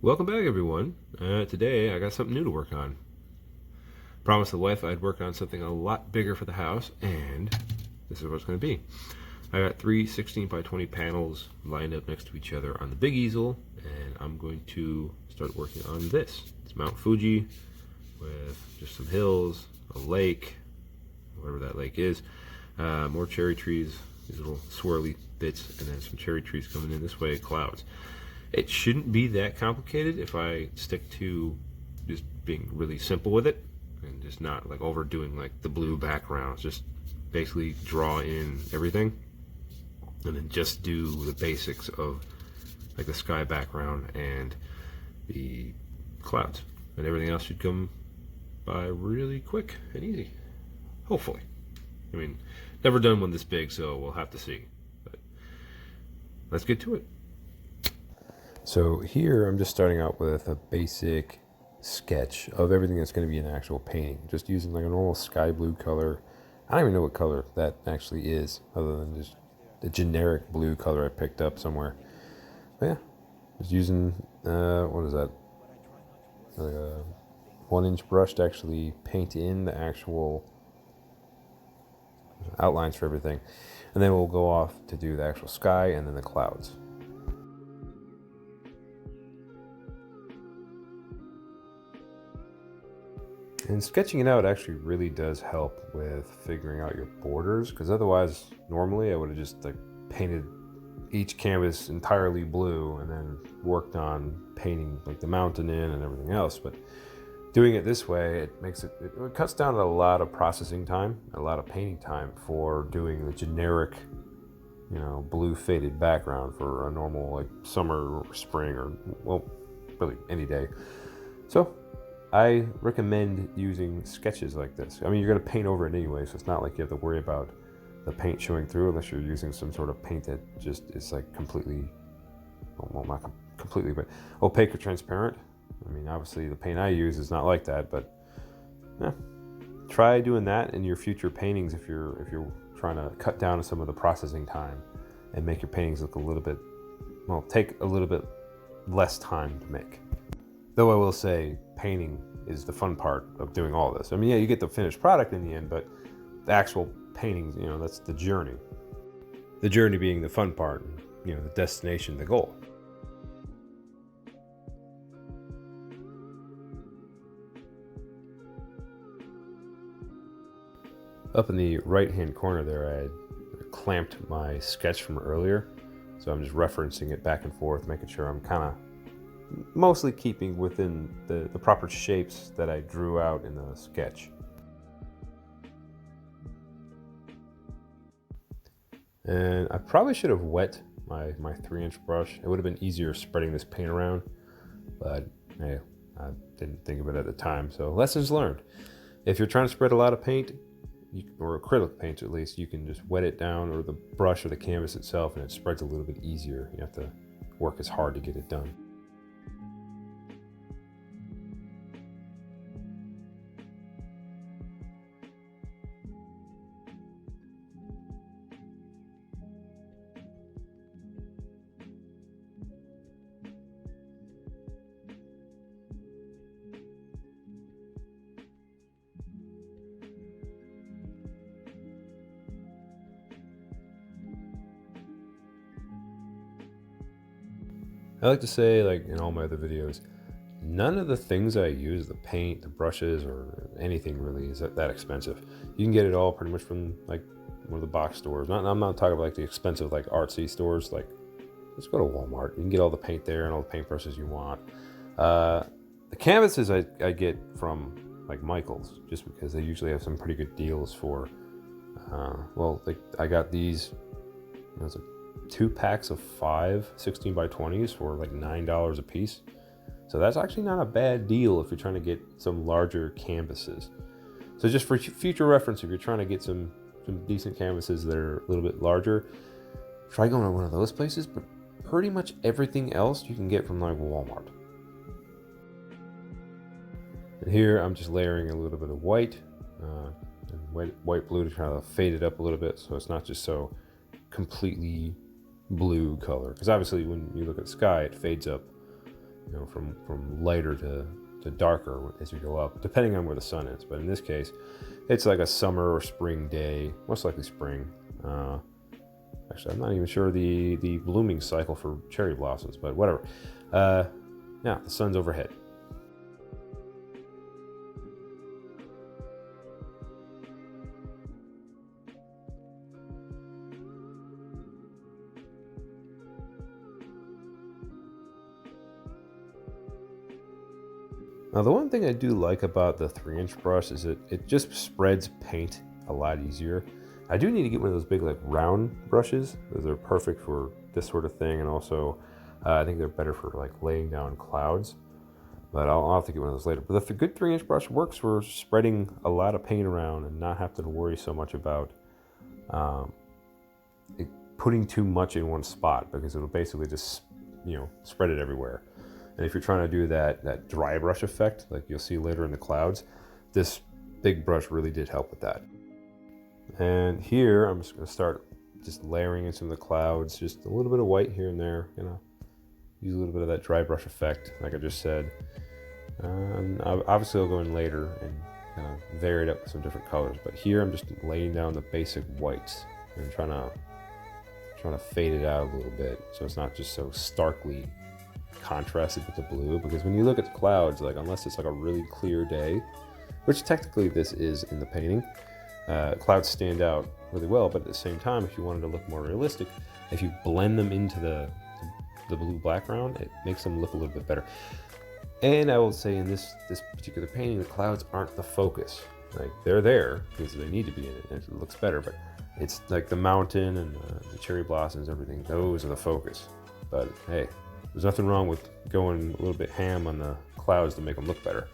Welcome back, everyone. Today I got something new to work on. Promised the wife I'd work on something a lot bigger for the house, and this is what it's going to be. I got three 16 by 20 panels lined up next to each other on the big easel, and I'm going to start working on this. It's Mount Fuji with just some hills, a lake, whatever that lake is, more cherry trees, these little swirly bits, and then some cherry trees coming in this way, clouds. It shouldn't be that complicated if I stick to just being really simple with it and just not like overdoing like the blue backgrounds. Just basically draw in everything and then just do the basics of like the sky background and the clouds, and everything else should come by really quick and easy, hopefully. I mean, never done one this big, so we'll have to see, but let's get to it. So here I'm just starting out with a basic sketch of everything that's going to be an actual painting, just using like a normal sky blue color. I don't even know what color that actually is, other than just the generic blue color I picked up somewhere. But yeah, just using what is that, like a 1-inch brush to actually paint in the actual outlines for everything, and then we'll go off to do the actual sky and then the clouds. And sketching it out actually really does help with figuring out your borders, because otherwise normally I would have just like painted each canvas entirely blue and then worked on painting like the mountain in and everything else. But doing it this way, it cuts down a lot of processing time, a lot of painting time for doing the generic, blue faded background for a normal like summer or spring, or well, really any day. So I recommend using sketches like this. I mean, you're going to paint over it anyway, so it's not like you have to worry about the paint showing through unless you're using some sort of paint that just is like completely, well, not completely, but opaque or transparent. I mean, obviously the paint I use is not like that, but yeah, try doing that in your future paintings if you're trying to cut down on some of the processing time and make your paintings look a little bit, well, take a little bit less time to make. Though I will say, painting is the fun part of doing all this. I mean, yeah, you get the finished product in the end, but the actual paintings, that's the journey. The journey being the fun part, the destination, the goal. Up in the right-hand corner there, I had clamped my sketch from earlier, so I'm just referencing it back and forth, making sure I'm kind of mostly keeping within the proper shapes that I drew out in the sketch. And I probably should have wet my 3-inch brush. It would have been easier spreading this paint around, but hey, I didn't think of it at the time. So lessons learned. If you're trying to spread a lot of paint, or acrylic paint at least, you can just wet it down, or the brush or the canvas itself, and it spreads a little bit easier. You have to work as hard to get it done. I like to say, like in all my other videos, none of the things I use, the paint, the brushes, or anything really is that expensive. You can get it all pretty much from like one of the box stores. I'm not talking about like the expensive like artsy stores. Like, let's go to Walmart. You can get all the paint there and all the paintbrushes you want. The canvases I get from like Michael's, just because they usually have some pretty good deals for. I got these. It was 2 packs of 5 16 by 20s for like $9 a piece. So that's actually not a bad deal if you're trying to get some larger canvases. So just for future reference, if you're trying to get some decent canvases that are a little bit larger, try going to one of those places. But pretty much everything else you can get from like Walmart. And here I'm just layering a little bit of white and white blue to try to fade it up a little bit, so it's not just so completely blue color, because obviously when you look at the sky it fades up from lighter to darker as you go up, depending on where the sun is. But in this case, it's like a summer or spring day, most likely spring. Actually, I'm not even sure the blooming cycle for cherry blossoms, but whatever. Yeah, the sun's overhead. Now, the one thing I do like about the 3-inch brush is it just spreads paint a lot easier. I do need to get one of those big, like, round brushes. Those are perfect for this sort of thing, and also I think they're better for, like, laying down clouds. But I'll have to get one of those later. But the good 3-inch brush works for spreading a lot of paint around and not having to worry so much about putting too much in one spot, because it'll basically just, spread it everywhere. And if you're trying to do that dry brush effect, like you'll see later in the clouds, this big brush really did help with that. And here, I'm just going to start just layering in some of the clouds, just a little bit of white here and there, use a little bit of that dry brush effect, like I just said. And obviously I'll go in later and vary it up with some different colors. But here I'm just laying down the basic whites and trying to fade it out a little bit, so it's not just so starkly contrasted with the blue. Because when you look at the clouds, like, unless it's like a really clear day, which technically this is in the painting, clouds stand out really well. But at the same time, if you wanted to look more realistic, if you blend them into the blue background, it makes them look a little bit better. And I will say, in this particular painting, the clouds aren't the focus. Like, they're there because they need to be in it, and it looks better. But it's like the mountain and the cherry blossoms, everything, those are the focus. But hey, there's nothing wrong with going a little bit ham on the clouds to make them look better.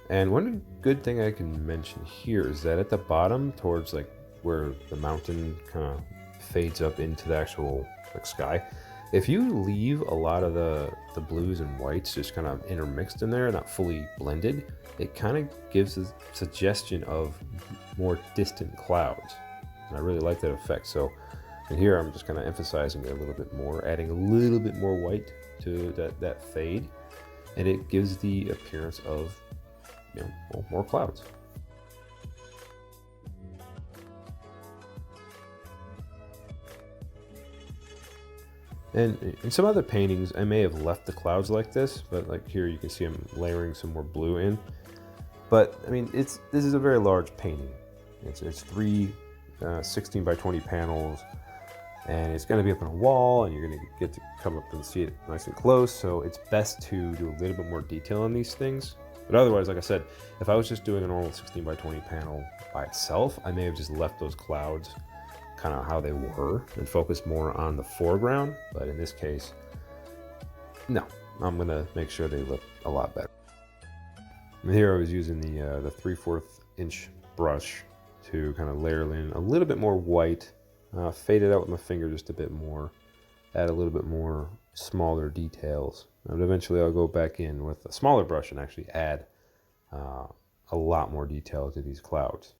And one good thing I can mention here is that at the bottom, towards like where the mountain kind of fades up into the actual like sky, if you leave a lot of the blues and whites just kind of intermixed in there, not fully blended, it kind of gives a suggestion of more distant clouds. And I really like that effect. So, and here I'm just kind of emphasizing it a little bit more, adding a little bit more white to that fade, and it gives the appearance of, more clouds. And in some other paintings, I may have left the clouds like this, but like here you can see I'm layering some more blue in. But I mean, this is a very large painting. It's 3 16 by 20 panels, and it's going to be up on a wall, and you're going to get to come up and see it nice and close. So it's best to do a little bit more detail on these things. But otherwise, like I said, if I was just doing a normal 16 by 20 panel by itself, I may have just left those clouds kind of how they were and focus more on the foreground. But in this case, no, I'm going to make sure they look a lot better. And here I was using the 3/4 inch brush to kind of layer in a little bit more white, fade it out with my finger just a bit more, add a little bit more smaller details. And eventually I'll go back in with a smaller brush and actually add a lot more detail to these clouds.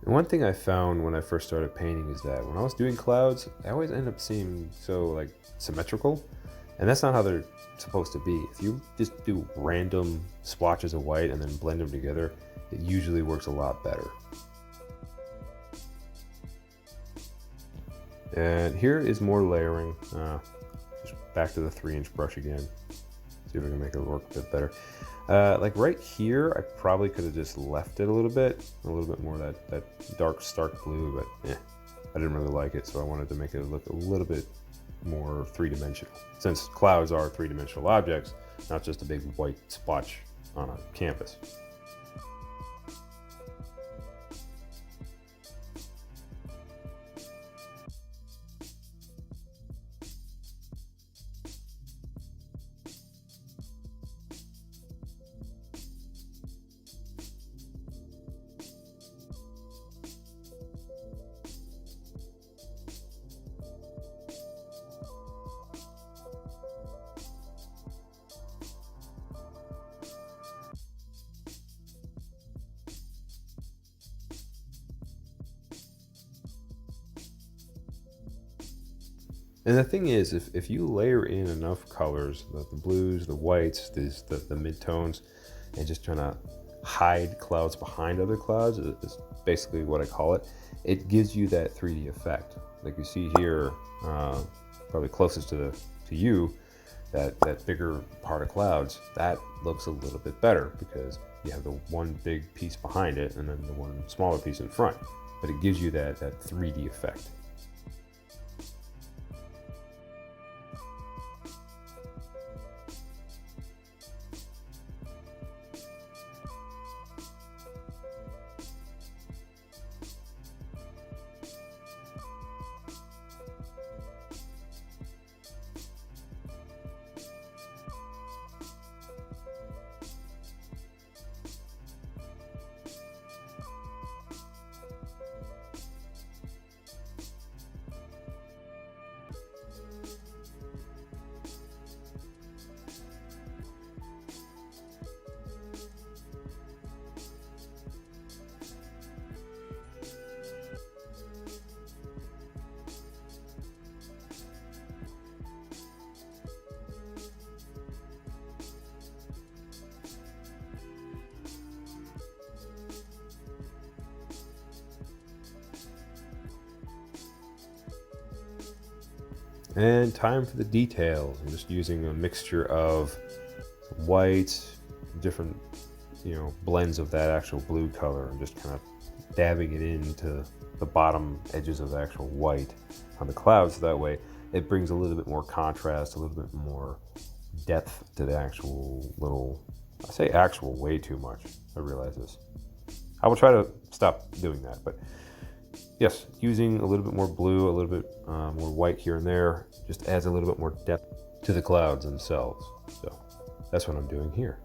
And one thing I found when I first started painting is that when I was doing clouds, I always end up seeing so like symmetrical, and that's not how they're supposed to be. If you just do random splotches of white and then blend them together, it usually works a lot better. And here is more layering. Just back to the 3-inch brush again. See if I can make it work a bit better. Like right here, I probably could have just left it a little bit more that dark, stark blue, but I didn't really like it, so I wanted to make it look a little bit more three-dimensional. Since clouds are three-dimensional objects, not just a big white splotch on a canvas. And the thing is, if you layer in enough colors, the blues, the whites, the mid-tones, and just trying to hide clouds behind other clouds is basically what I call it. It gives you that 3D effect. Like you see here, probably closest to you, that bigger part of clouds, that looks a little bit better because you have the one big piece behind it and then the one smaller piece in front. But it gives you that 3D effect. And time for the details. I'm just using a mixture of whites, different, blends of that actual blue color, and just kind of dabbing it into the bottom edges of the actual white on the clouds. So that way it brings a little bit more contrast, a little bit more depth to the actual little, I say actual way too much. I realize this. I will try to stop doing that, but yes, using a little bit more blue, a little bit more white here and there, just adds a little bit more depth to the clouds themselves. So that's what I'm doing here.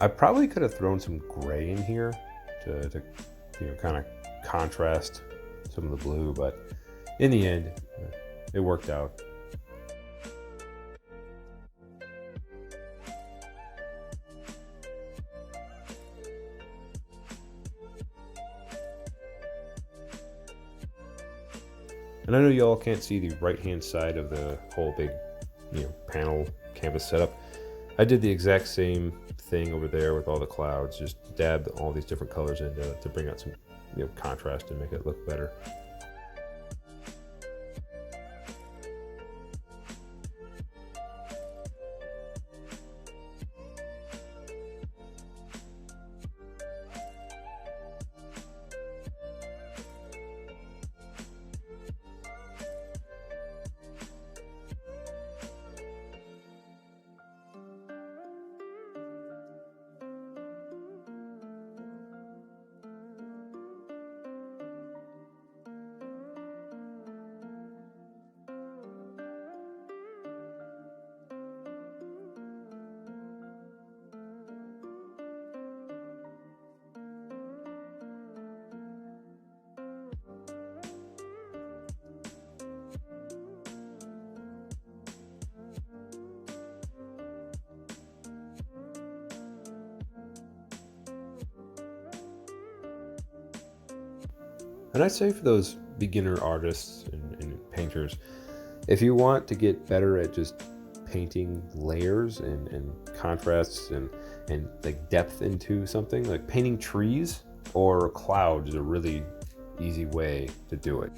I probably could have thrown some gray in here to kind of contrast some of the blue, but in the end, it worked out. And I know you all can't see the right-hand side of the whole big, panel canvas setup. I did the exact same thing over there with all the clouds, just dabbed all these different colors in to bring out some contrast and make it look better. And I'd say for those beginner artists and painters, if you want to get better at just painting layers and contrasts and like depth into something, like painting trees or clouds is a really easy way to do it.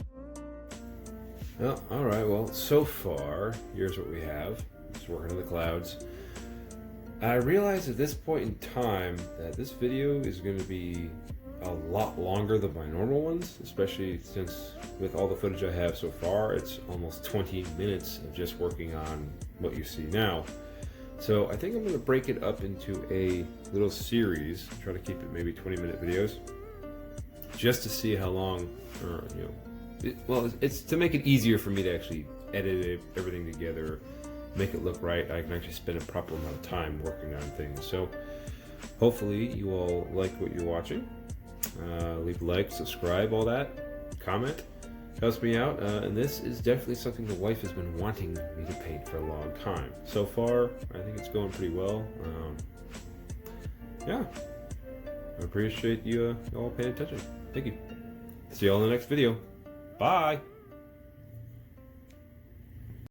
Well, all right, well, so far, here's what we have. Just working on the clouds. I realized at this point in time that this video is going to be a lot longer than my normal ones, especially since with all the footage I have so far, it's almost 20 minutes of just working on what you see now. So I think I'm going to break it up into a little series, try to keep it maybe 20-minute videos, just to see how long, or it's to make it easier for me to actually edit everything together, make it look right. I can actually spend a proper amount of time working on things. So hopefully you all like what you're watching. Leave a like, subscribe, all that, comment. Helps me out, and this is definitely something the wife has been wanting me to paint for a long time. So far, I think it's going pretty well. Yeah, I appreciate you all paying attention. Thank you. See you all in the next video. Bye.